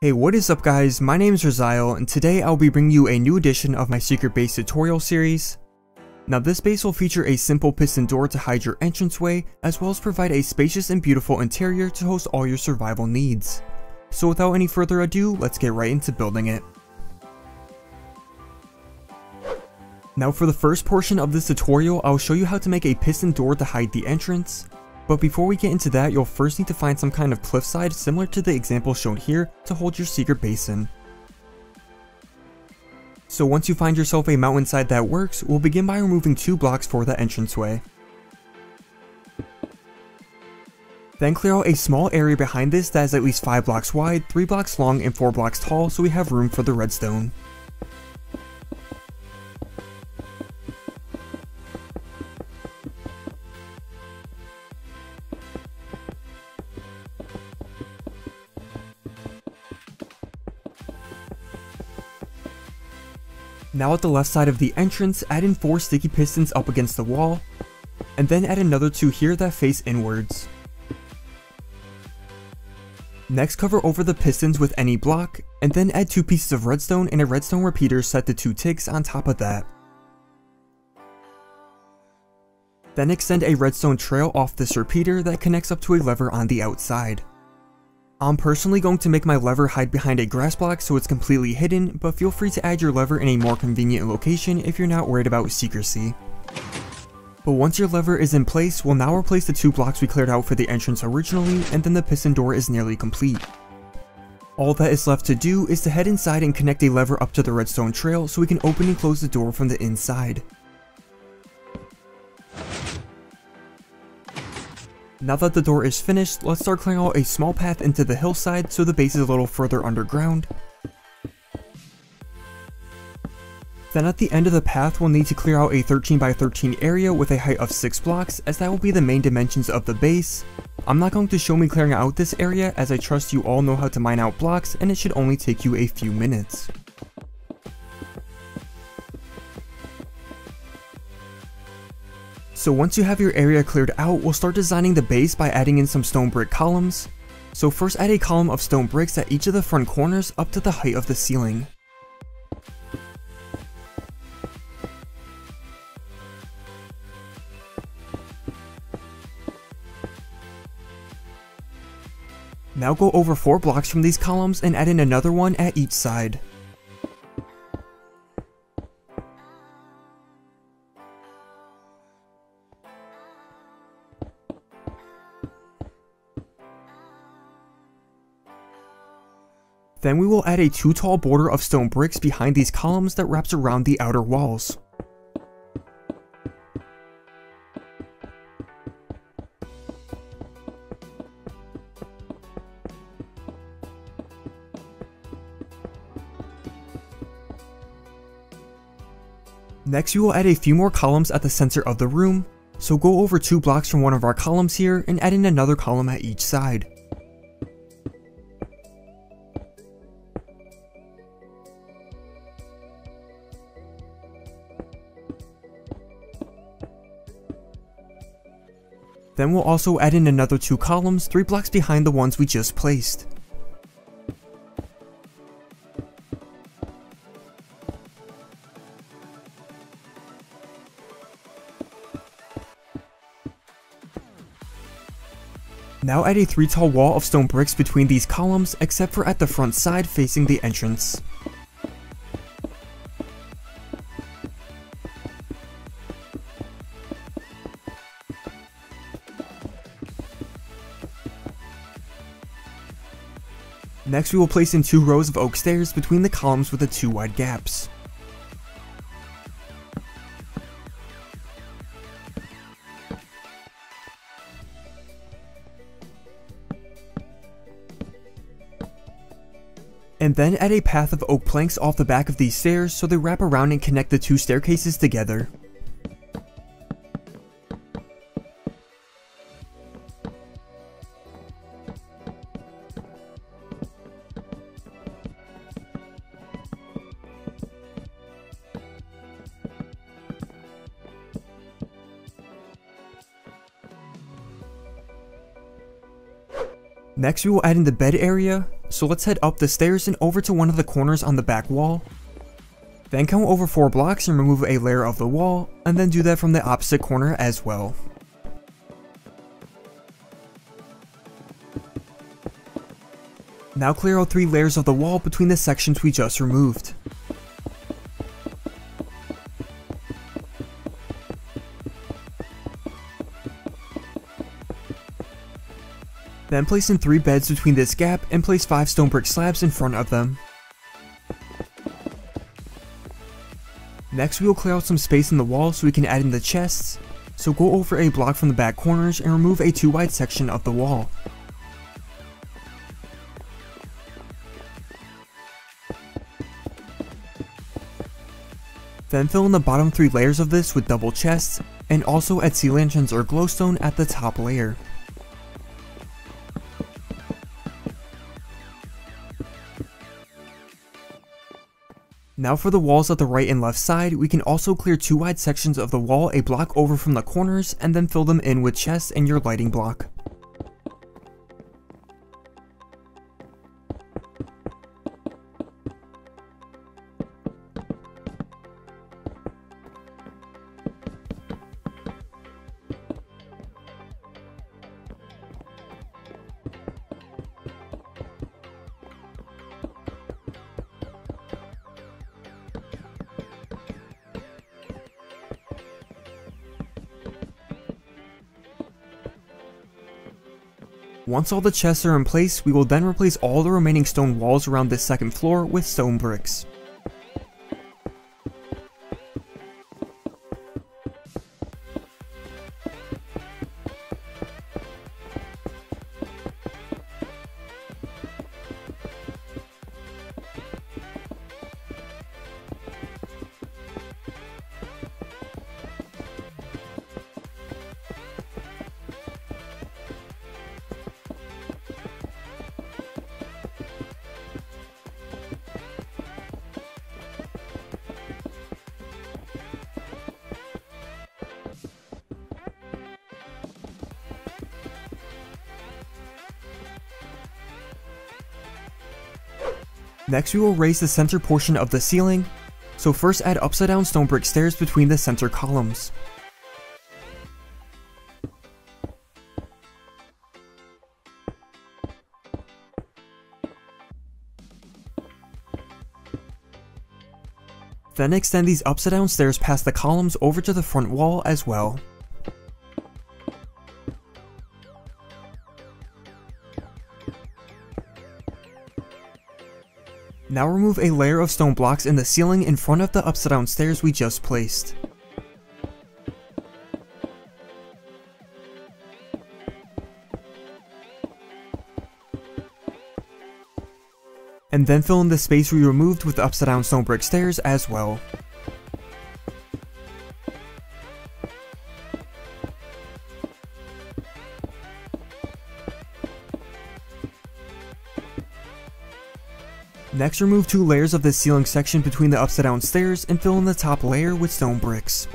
Hey, what is up guys, my name is Raziel, and today I'll be bringing you a new edition of my secret base tutorial series. Now this base will feature a simple piston door to hide your entranceway, as well as provide a spacious and beautiful interior to host all your survival needs. So without any further ado, let's get right into building it. Now for the first portion of this tutorial, I'll show you how to make a piston door to hide the entrance. But before we get into that, you'll first need to find some kind of cliffside similar to the example shown here to hold your secret base in. So once you find yourself a mountainside that works, we'll begin by removing 2 blocks for the entranceway. Then clear out a small area behind this that is at least 5 blocks wide, 3 blocks long, and 4 blocks tall so we have room for the redstone. Now at the left side of the entrance, add in 4 sticky pistons up against the wall, and then add another 2 here that face inwards. Next cover over the pistons with any block, and then add 2 pieces of redstone and a redstone repeater set to 2 ticks on top of that. Then extend a redstone trail off this repeater that connects up to a lever on the outside. I'm personally going to make my lever hide behind a grass block so it's completely hidden, but feel free to add your lever in a more convenient location if you're not worried about secrecy. But once your lever is in place, we'll now replace the 2 blocks we cleared out for the entrance originally, and then the piston door is nearly complete. All that is left to do is to head inside and connect a lever up to the redstone trail so we can open and close the door from the inside. Now that the door is finished, let's start clearing out a small path into the hillside so the base is a little further underground. Then at the end of the path, we'll need to clear out a 13 by 13 area with a height of 6 blocks, as that will be the main dimensions of the base. I'm not going to show me clearing out this area, as I trust you all know how to mine out blocks and it should only take you a few minutes. So once you have your area cleared out, we'll start designing the base by adding in some stone brick columns. So first add a column of stone bricks at each of the front corners up to the height of the ceiling. Now go over 4 blocks from these columns and add in another one at each side. Then we will add a 2 tall border of stone bricks behind these columns that wraps around the outer walls. Next we will add a few more columns at the center of the room, so go over 2 blocks from one of our columns here and add in another column at each side. Then we'll also add in another 2 columns 3 blocks behind the ones we just placed. Now add a 3 tall wall of stone bricks between these columns, except for at the front side facing the entrance. Next we will place in 2 rows of oak stairs between the columns with the 2 wide gaps. And then add a path of oak planks off the back of these stairs so they wrap around and connect the 2 staircases together. Next we will add in the bed area, So let's head up the stairs and over to one of the corners on the back wall. Then count over 4 blocks and remove a layer of the wall, and then do that from the opposite corner as well. Now clear out 3 layers of the wall between the sections we just removed. Then place in 3 beds between this gap and place 5 stone brick slabs in front of them. Next we will clear out some space in the wall so we can add in the chests, so go over a block from the back corners and remove a 2 wide section of the wall. Then fill in the bottom 3 layers of this with double chests, and also add sea lanterns or glowstone at the top layer. Now for the walls at the right and left side, we can also clear 2 wide sections of the wall a block over from the corners and then fill them in with chests and your lighting block. Once all the chests are in place, we will then replace all the remaining stone walls around this second floor with stone bricks. Next we will raise the center portion of the ceiling, so first add upside down stone brick stairs between the center columns. Then extend these upside down stairs past the columns over to the front wall as well. Now remove a layer of stone blocks in the ceiling in front of the upside down stairs we just placed. And then fill in the space we removed with the upside down stone brick stairs as well. Next, remove 2 layers of the ceiling section between the upside down stairs and fill in the top layer with stone bricks.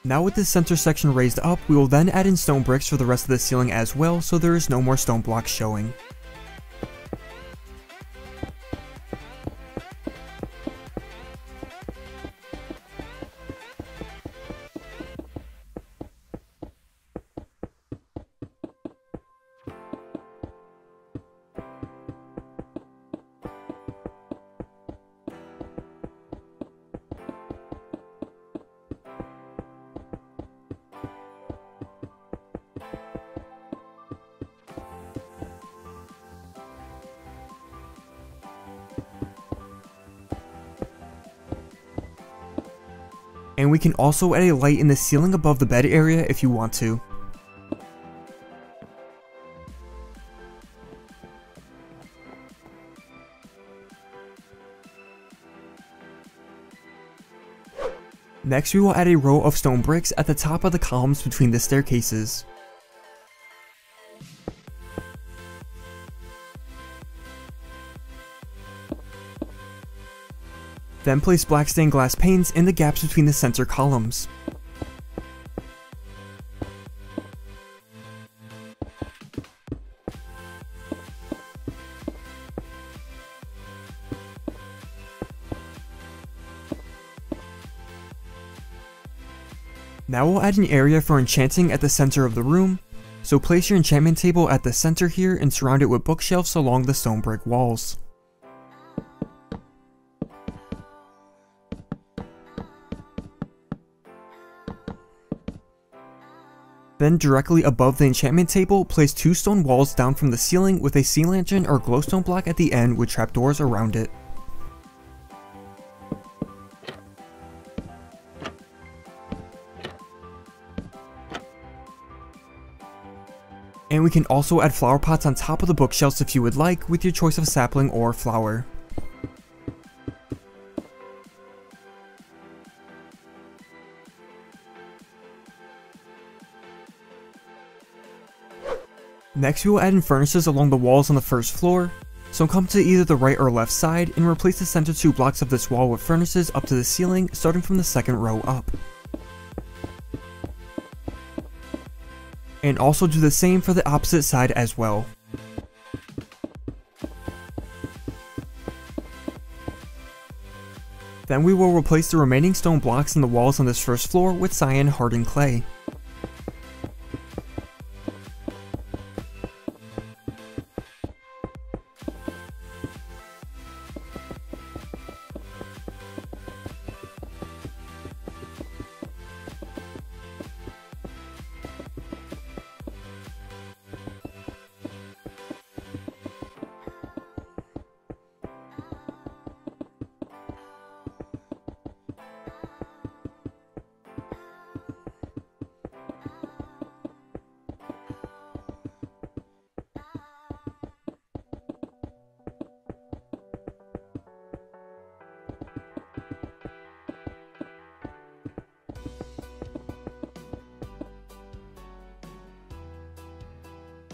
Now with this center section raised up, we will then add in stone bricks for the rest of the ceiling as well, so there is no more stone blocks showing. And we can also add a light in the ceiling above the bed area if you want to. Next we will add a row of stone bricks at the top of the columns between the staircases. Then place black stained glass panes in the gaps between the center columns. Now we'll add an area for enchanting at the center of the room, so place your enchantment table at the center here and surround it with bookshelves along the stone brick walls. Then directly above the enchantment table, place 2 stone walls down from the ceiling with a sea lantern or glowstone block at the end with trapdoors around it. And we can also add flower pots on top of the bookshelves if you would like, with your choice of sapling or flower. Next we will add in furnaces along the walls on the first floor, so come to either the right or left side and replace the center 2 blocks of this wall with furnaces up to the ceiling, starting from the second row up. And also do the same for the opposite side as well. Then we will replace the remaining stone blocks in the walls on this first floor with cyan hardened clay.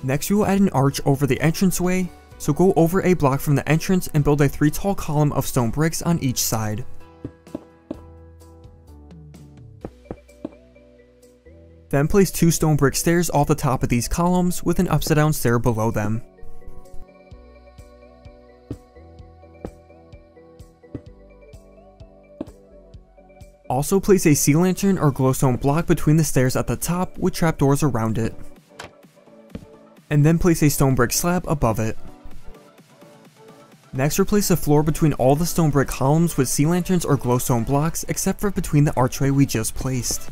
Next we will add an arch over the entranceway, so go over a block from the entrance and build a 3 tall column of stone bricks on each side. Then place 2 stone brick stairs off the top of these columns with an upside down stair below them. Also place a sea lantern or glowstone block between the stairs at the top with trapdoors around it. And then place a stone brick slab above it. Next replace the floor between all the stone brick columns with sea lanterns or glowstone blocks except for between the archway we just placed.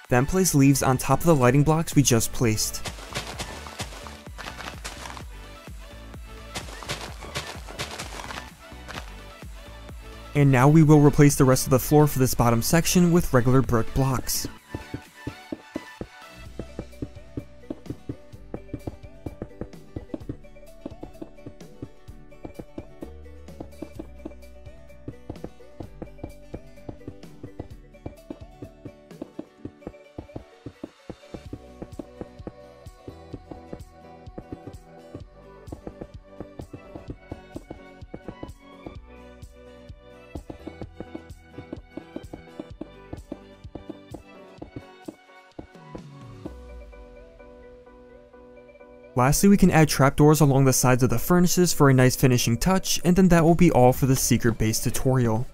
Then place leaves on top of the lighting blocks we just placed. And now we will replace the rest of the floor for this bottom section with regular brick blocks. Lastly, we can add trapdoors along the sides of the furnaces for a nice finishing touch, and then that will be all for the secret base tutorial.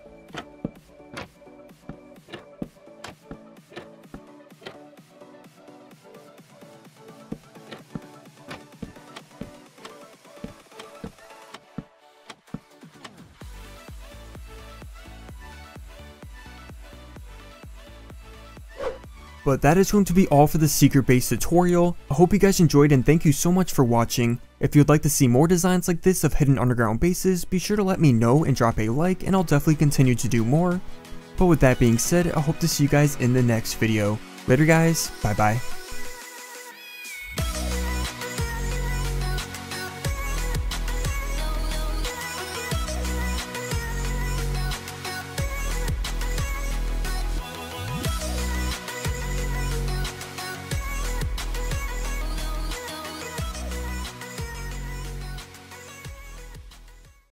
But that is going to be all for the secret base tutorial. I hope you guys enjoyed and thank you so much for watching. If you'd like to see more designs like this of hidden underground bases, be sure to let me know and drop a like and I'll definitely continue to do more. But with that being said, I hope to see you guys in the next video. Later guys, bye bye.